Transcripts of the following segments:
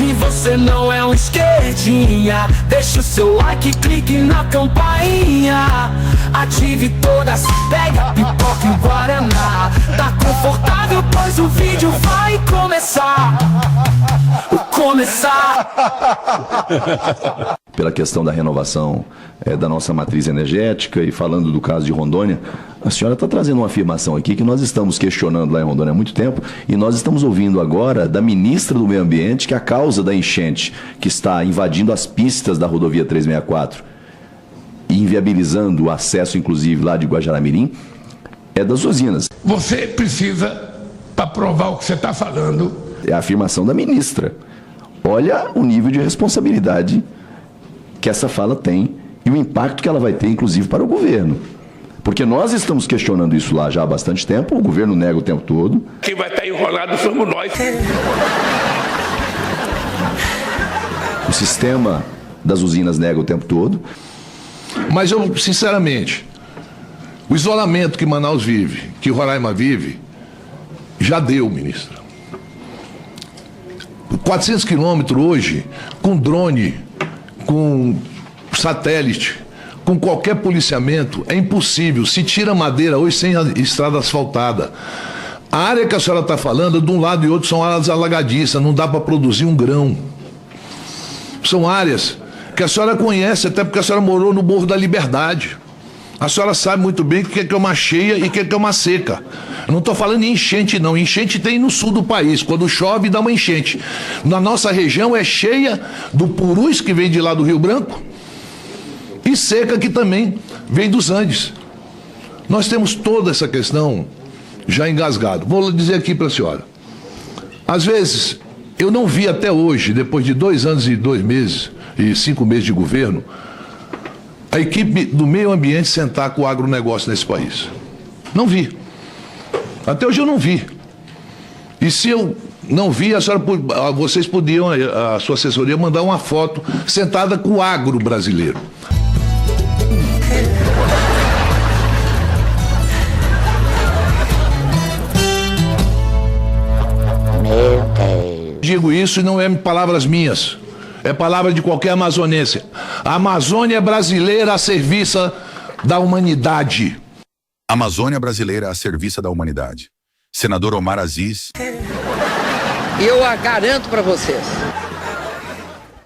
Se você não é um esquerdinha, deixa o seu like, clique na campainha. Ative todas, pega a pipoca e o guaraná. Tá confortável, pois o vídeo vai começar. Pela questão da renovação da nossa matriz energética e falando do caso de Rondônia, a senhora está trazendo uma afirmação aqui que nós estamos questionando lá em Rondônia há muito tempo e nós estamos ouvindo agora da ministra do Meio Ambiente que a causa da enchente que está invadindo as pistas da rodovia 364 e inviabilizando o acesso, inclusive, lá de Guajará-Mirim, é das usinas. Você precisa, para provar o que você está falando... É a afirmação da ministra. Olha o nível de responsabilidade que essa fala tem e o impacto que ela vai ter, inclusive, para o governo. Porque nós estamos questionando isso lá já há bastante tempo, o governo nega o tempo todo. Quem vai estar enrolado somos nós. O sistema das usinas nega o tempo todo. Mas eu, sinceramente, o isolamento que Manaus vive, que Roraima vive, já deu, ministra. 400 quilômetros hoje, com drone, com satélite, com qualquer policiamento, é impossível. Se tira madeira hoje sem a estrada asfaltada. A área que a senhora está falando, de um lado e outro, são áreas alagadiças, não dá para produzir um grão. São áreas que a senhora conhece, até porque a senhora morou no Morro da Liberdade. A senhora sabe muito bem o que é uma cheia e o que é uma seca. Eu não estou falando em enchente, não. Enchente tem no sul do país. Quando chove, dá uma enchente. Na nossa região é cheia do purus, que vem de lá do Rio Branco, e seca, que também vem dos Andes. Nós temos toda essa questão já engasgada. Vou dizer aqui para a senhora. Às vezes, eu não vi até hoje, depois de 2 anos e 2 meses, e 5 meses de governo, a equipe do meio ambiente sentar com o agronegócio nesse país. Não vi. Até hoje eu não vi. E se eu não vi, vocês podiam, a sua assessoria, mandar uma foto sentada com o agro brasileiro. Meu Deus. Digo isso e não é palavras minhas. É palavra de qualquer amazonense. A Amazônia brasileira a serviço da humanidade. Amazônia brasileira a serviço da humanidade. Senador Omar Aziz. Eu garanto para vocês.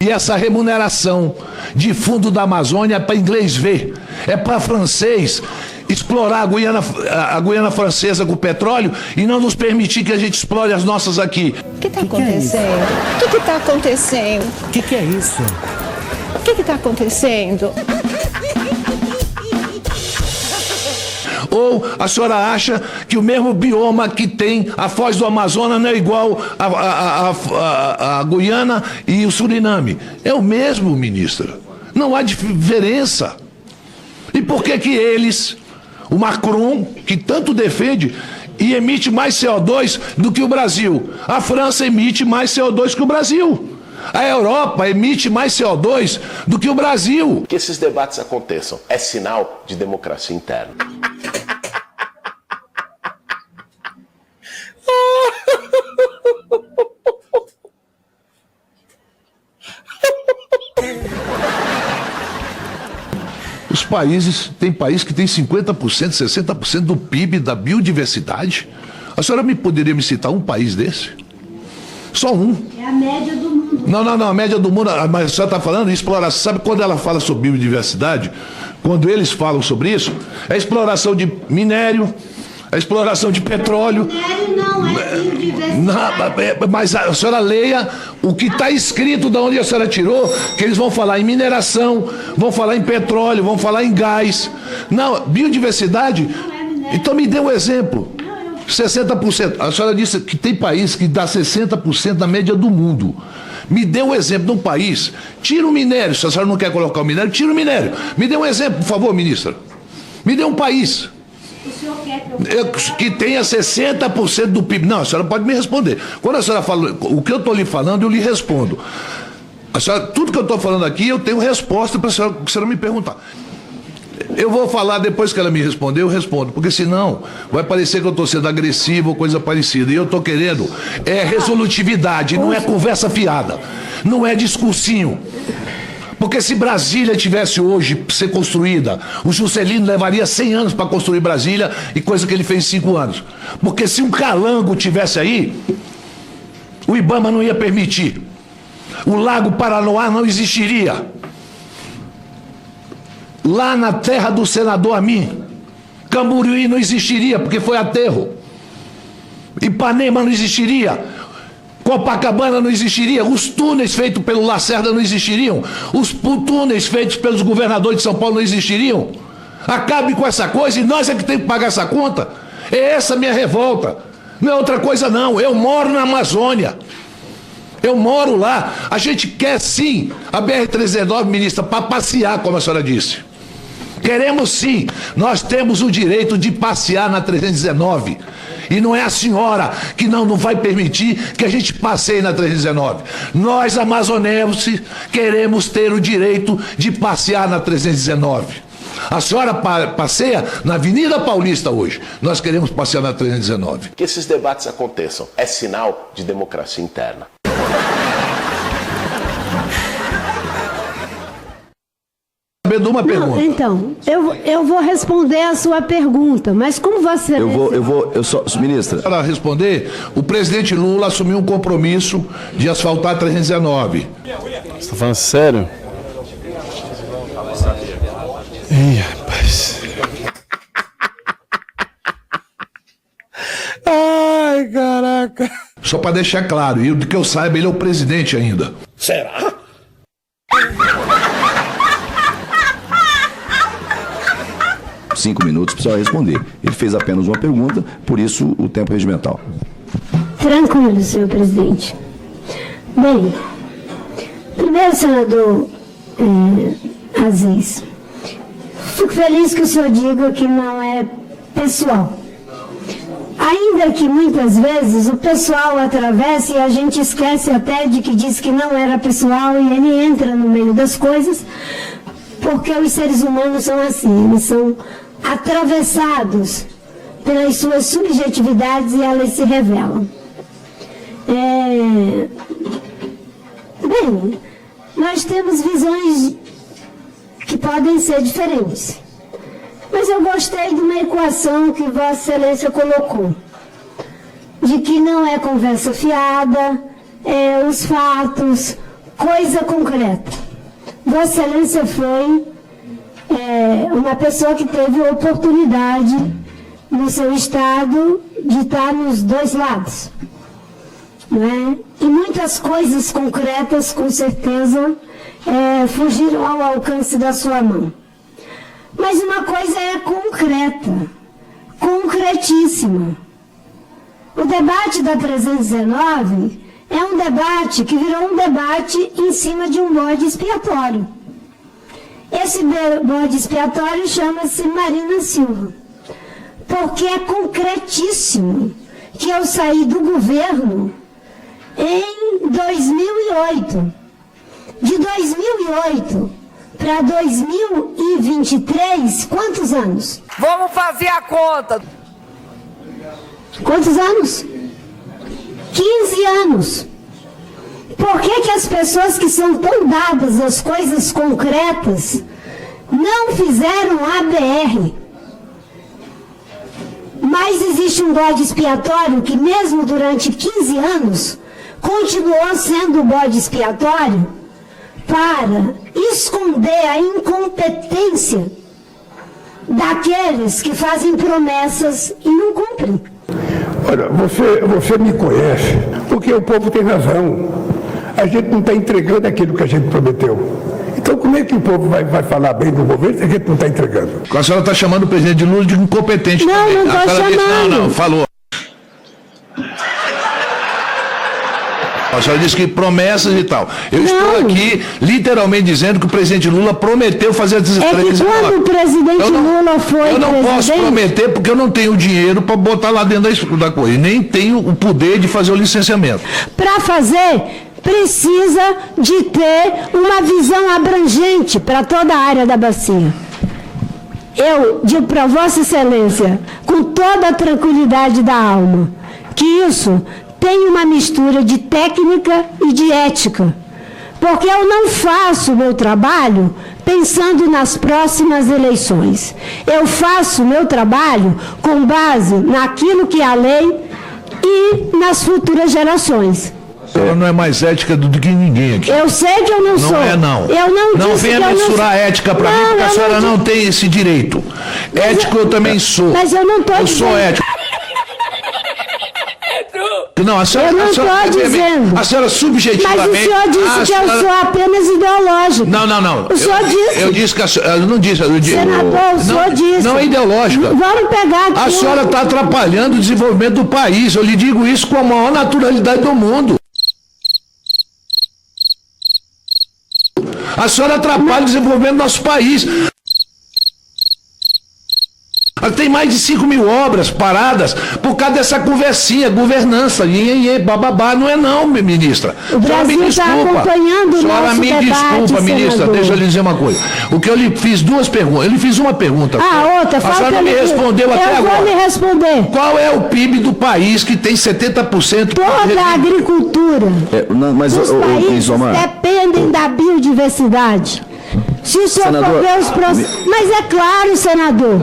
E essa remuneração de fundo da Amazônia é para inglês ver. É para francês explorar a Guiana Francesa com petróleo e não nos permitir que a gente explore as nossas aqui. O que está acontecendo? O que está acontecendo? O que é isso? O que está acontecendo? Ou a senhora acha que o mesmo bioma que tem a Foz do Amazonas não é igual a Guiana e o Suriname? É o mesmo, ministra. Não há diferença. E por que que eles, o Macron, que tanto defende, e emite mais CO2 do que o Brasil? A França emite mais CO2 que o Brasil. A Europa emite mais CO2 do que o Brasil. Que esses debates aconteçam é sinal de democracia interna. Os países, tem país que tem 50%, 60% do PIB da biodiversidade. A senhora poderia me citar um país desse? Só um. É a média do mundo. Não, a média do mundo, mas a senhora está falando de exploração. Sabe quando ela fala sobre biodiversidade? Quando eles falam sobre isso, é exploração de minério, a exploração de petróleo. Minério não é biodiversidade. Não, mas a senhora leia o que está escrito de onde a senhora tirou, que eles vão falar em mineração, vão falar em petróleo, vão falar em gás. Não, biodiversidade. Não é minério. Então me dê um exemplo. 60%. A senhora disse que tem país que dá 60% da média do mundo. Me dê um exemplo de um país. Tira o minério. Se a senhora não quer colocar o minério, tira o minério. Me dê um exemplo, por favor, ministra. Me dê um país que tenha 60% do PIB. Não, a senhora pode me responder. Quando a senhora fala o que eu estou lhe falando, eu lhe respondo. A senhora, tudo que eu estou falando aqui, eu tenho resposta para a senhora me perguntar. Eu vou falar depois que ela me responder, eu respondo, porque senão vai parecer que eu estou sendo agressivo ou coisa parecida. E eu estou querendo resolutividade, não é conversa fiada, não é discursinho. Porque se Brasília tivesse hoje ser construída, o Juscelino levaria 100 anos para construir Brasília, e coisa que ele fez em 5 anos. Porque se um calango tivesse aí, o Ibama não ia permitir. O Lago Paranoá não existiria. Lá na terra do senador Amin, Camboriú não existiria, porque foi aterro. Ipanema não existiria. Copacabana não existiria. Os túneis feitos pelo Lacerda não existiriam. Os túneis feitos pelos governadores de São Paulo não existiriam. Acabe com essa coisa e nós é que temos que pagar essa conta. É essa a minha revolta. Não é outra coisa não. Eu moro na Amazônia. Eu moro lá. A gente quer sim a BR-319, ministra, para passear, como a senhora disse. Queremos sim. Nós temos o direito de passear na 319. E não é a senhora que não vai permitir que a gente passeie na 319. Nós, amazonenses, queremos ter o direito de passear na 319. A senhora passeia na Avenida Paulista hoje. Nós queremos passear na 319. Que esses debates aconteçam é sinal de democracia interna. Uma pergunta. Não, então, eu vou responder a sua pergunta, mas como você... Ministra. Para responder, o presidente Lula assumiu um compromisso de asfaltar 319. Você está falando sério? Ih, rapaz. Ai, caraca. Só para deixar claro, e do que eu saiba, ele é o presidente ainda. Será? 5 minutos para responder. Ele fez apenas uma pergunta, por isso o tempo regimental. Tranquilo, senhor presidente. Bem, primeiro, senador Aziz, fico feliz que o senhor diga que não é pessoal. Ainda que muitas vezes o pessoal atravesse e a gente esquece até de que diz que não era pessoal e ele entra no meio das coisas, porque os seres humanos são assim, eles são atravessados pelas suas subjetividades e elas se revelam. Bem, nós temos visões que podem ser diferentes, mas eu gostei de uma equação que Vossa Excelência colocou, de que não é conversa fiada, os fatos, coisa concreta. Vossa Excelência foi uma pessoa que teve a oportunidade no seu estado de estar nos dois lados, não é? E muitas coisas concretas, com certeza, fugiram ao alcance da sua mão. Mas uma coisa é concreta, concretíssima. O debate da 319 é um debate que virou um debate em cima de um bode expiatório. Esse bode expiatório chama-se Marina Silva, porque é concretíssimo que eu saí do governo em 2008. De 2008 para 2023, quantos anos? Vamos fazer a conta. Quantos anos? 15 anos. Por que as pessoas que são tão dadas às coisas concretas não fizeram a BR? Mas existe um bode expiatório que mesmo durante 15 anos continuou sendo o bode expiatório para esconder a incompetência daqueles que fazem promessas e não cumprem. Olha, você me conhece, porque o povo tem razão. A gente não está entregando aquilo que a gente prometeu. Então como é que o povo vai falar bem do governo se a gente não está entregando? A senhora está chamando o presidente Lula de incompetente também. Não estou chamando. Não, falou. A senhora disse que promessas e tal. Eu estou aqui literalmente dizendo que o presidente Lula prometeu fazer as entrevistas. É que quando o presidente Lula foi Eu não posso prometer porque eu não tenho dinheiro para botar lá dentro da coisa. E nem tenho o poder de fazer o licenciamento. Para fazer, precisa de ter uma visão abrangente para toda a área da bacia. Eu digo para Vossa Excelência, com toda a tranquilidade da alma, que isso tem uma mistura de técnica e de ética. Porque eu não faço o meu trabalho pensando nas próximas eleições. Eu faço o meu trabalho com base naquilo que é a lei e nas futuras gerações. A senhora não é mais ética do que ninguém aqui. Eu sei que eu não sou. Não é, não. Eu não disse venha que eu mensurar a ética para mim, porque a senhora não tem esse direito. Ético eu também sou. Mas eu não estou dizendo. Eu sou ético. Não, a senhora, Eu não estou dizendo. A senhora subjetivamente... Mas o senhor disse que eu sou apenas ideológico. Não. O senhor disse. Eu disse que a senhora... Eu não disse... Senador, o senhor disse. Não é ideológica. Vamos pegar aqui. A senhora está atrapalhando o desenvolvimento do país. Eu lhe digo isso com a maior naturalidade do mundo. A senhora atrapalha o desenvolvimento do nosso país. Tem mais de 5.000 obras paradas por causa dessa conversinha, governança, bababá. Não é não, ministra. O Brasil está acompanhando o nosso me debate, desculpa, ministra, senador. deixa eu lhe dizer uma coisa. O que eu lhe fiz duas perguntas. Eu lhe fiz uma pergunta. Outra. A senhora não me respondeu até agora. Eu vou lhe responder. Qual é o PIB do país que tem 70%? Toda a agricultura Mas dos países dependem da biodiversidade. Se o senhor for ver os processos... Mas é claro, senador,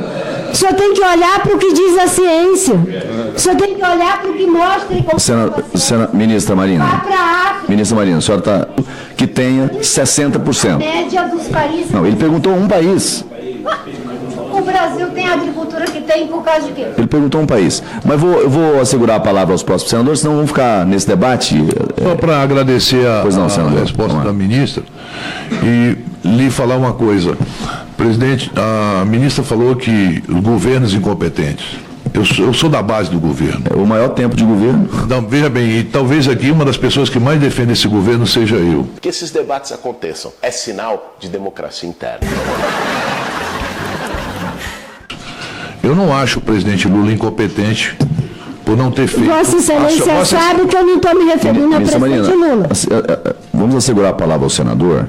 o senhor tem que olhar para o que diz a ciência. O senhor tem que olhar para o que mostra... Ministra Marina. Vá para a África. Ministra Marina, a senhora está... Que tenha 60%. A média dos países... Não, ele perguntou um país. O Brasil tem a agricultura que tem por causa de quê? Ele perguntou um país. Mas eu vou assegurar a palavra aos próximos senadores, senão vamos ficar nesse debate. Só para agradecer a resposta da ministra e lhe falar uma coisa. Presidente, a ministra falou que os governos incompetentes. Eu sou da base do governo. É o maior tempo de governo. Não, veja bem, e talvez aqui uma das pessoas que mais defende esse governo seja eu. Que esses debates aconteçam é sinal de democracia interna. Eu não acho o presidente Lula incompetente por não ter feito... Vossa Excelência sabe que eu não estou me referindo ao presidente Marina, Lula. Vamos assegurar a palavra ao senador?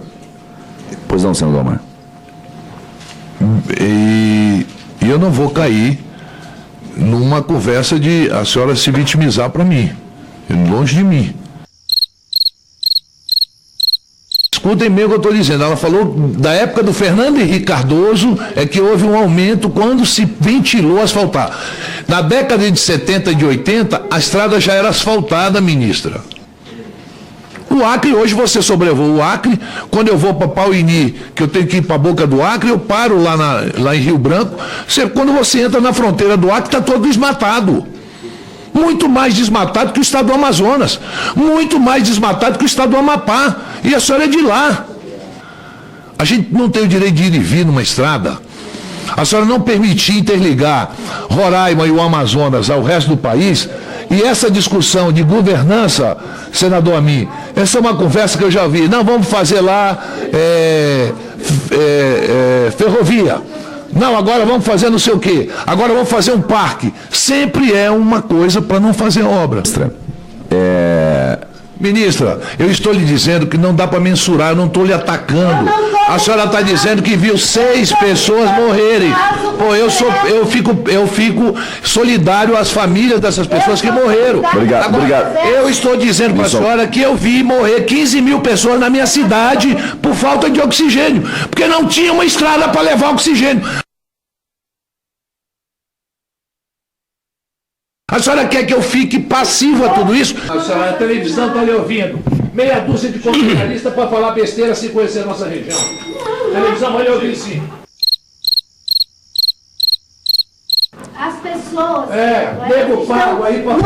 Pois não, senador Omar. E eu não vou cair numa conversa de a senhora se vitimizar para mim. Longe de mim. Escutem bem o que eu estou dizendo. Ela falou da época do Fernando Henrique Cardoso é que houve um aumento quando se ventilou asfaltar. Na década de 70 e de 80, a estrada já era asfaltada, ministra. O Acre, hoje você sobrevoa o Acre, quando eu vou para Pauini, que eu tenho que ir para a boca do Acre, eu paro lá em Rio Branco, quando você entra na fronteira do Acre, está todo desmatado. Muito mais desmatado que o estado do Amazonas, muito mais desmatado que o estado do Amapá, e a senhora é de lá. A gente não tem o direito de ir e vir numa estrada. A senhora não permitir interligar Roraima e o Amazonas ao resto do país. E essa discussão de governança, senador Amin, essa é uma conversa que eu já vi. Não, vamos fazer lá ferrovia. Não, agora vamos fazer não sei o quê. Agora vamos fazer um parque. Sempre é uma coisa para não fazer obra. Ministra, eu estou lhe dizendo que não dá para mensurar, eu não estou lhe atacando. A senhora está dizendo que viu 6 pessoas morrerem. Pô, eu fico solidário às famílias dessas pessoas que morreram. Obrigado. Eu estou dizendo para a senhora que eu vi morrer 15.000 pessoas na minha cidade por falta de oxigênio, porque não tinha uma estrada para levar oxigênio. A senhora quer que eu fique passivo a tudo isso? A senhora, a televisão está lhe ouvindo. Meia dúzia de comentaristas para falar besteira sem conhecer a nossa região. A televisão vai lhe ouvir sim. As pessoas... nego pago aí para...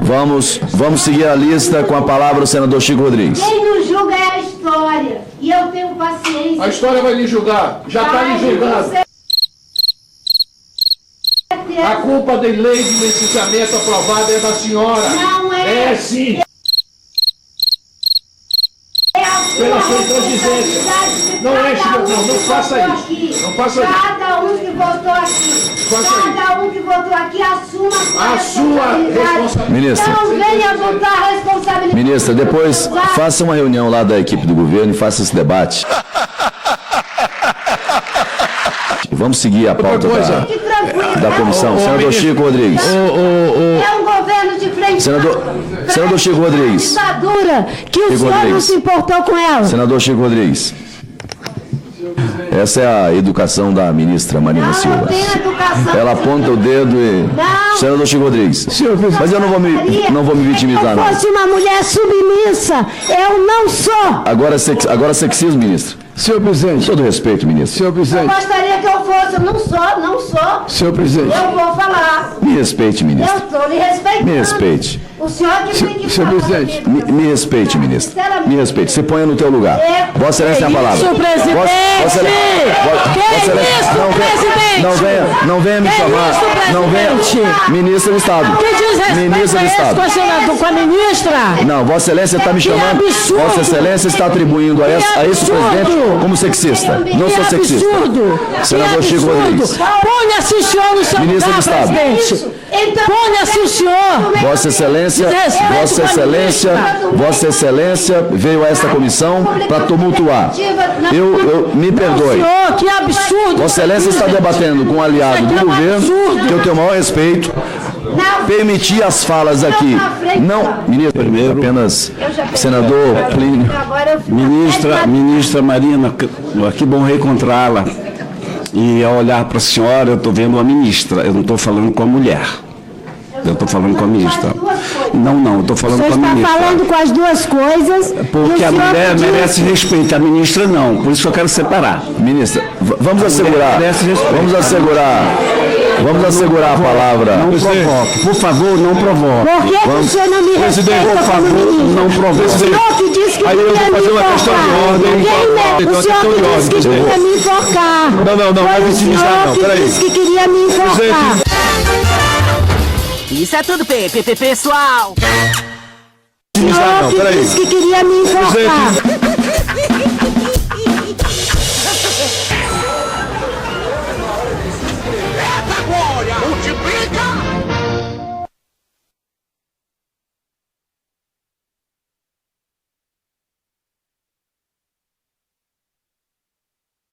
Vamos seguir a lista com a palavra o senador Chico Rodrigues. Quem nos julga é a história. E eu tenho paciência. A história vai lhe julgar. Já está lhe julgando. A culpa da lei de licenciamento aprovada é da senhora. Não é. É sim. É a sua Pela sua intransigência. Não é, Chico, não faça isso. Não faça isso. Cada um que votou aqui. Cada um que votou aqui assuma a sua responsabilidade. Ministra. Não venha botar a responsabilidade. Ministra, depois faça uma reunião lá da equipe do governo e faça esse debate. Vamos seguir a pauta da comissão. Senador Chico Rodrigues. É um governo de frente. Senador Chico Rodrigues. Ditadura que o senhor não se importou com ela. Senador Chico Rodrigues. Essa é a educação da ministra Marina Silva. Ela aponta o dedo e... Senador Chico Rodrigues. Mas eu não vou me vitimizar, não. Se eu fosse uma mulher submissa, eu não sou. Agora sexismo, ministro. Senhor presidente. Todo respeito, ministro. Senhor presidente. Eu gostaria que eu fosse, eu não sou. Senhor presidente. Eu vou falar. Me respeite, ministro. Eu estou lhe respeitando. Me respeite. O senhor que tem que Senhor falar. presidente. Me respeite, ministro. Me respeite. Se ponha no teu lugar. Vossa Excelência tem a palavra. Isso, presidente! Não venha me chamar. Não venha. Ministro do Estado. Que desrespeito Ministro do é esse Estado. com a ministra? Não, Vossa Excelência está me Que chamando. absurdo. Vossa Excelência está atribuindo a esse absurdo. presidente como sexista. Não sou sexista. Absurdo. Senador Chico Rodrigues. Ponha-se o senhor no seu Ministro do lugar, Estado. presidente. Ponha-se o senhor. Vossa Excelência, Desrespeito Vossa com a Excelência, ministra. Vossa Excelência veio a esta comissão para tumultuar. Eu me perdoe. Senhor, que absurdo. Vossa Excelência está debatendo com um aliado do governo, que eu tenho o maior respeito. Permitir as falas aqui. Não, ministro, apenas senador Plínio. Ministra Marina, que bom reencontrá-la. E ao olhar para a senhora, eu estou vendo uma ministra, eu não estou falando com a mulher. Eu estou falando com a ministra. Não, eu estou falando com a ministra. Você está falando com as duas coisas. Porque a mulher merece respeito, a ministra não. Por isso que eu quero separar. Ministra, vamos assegurar a palavra. Não provoque. Por favor, não provoque. Por que o senhor não me respeita? Por favor, não provoque. O senhor que disse que queria me enforcar. O senhor que disse que queria me enforcar. Não vai vitimizar não, peraí. O senhor que disse que queria me enforcar. Isso é tudo, pessoal. O senhor que disse que queria me enforcar. Multiplica!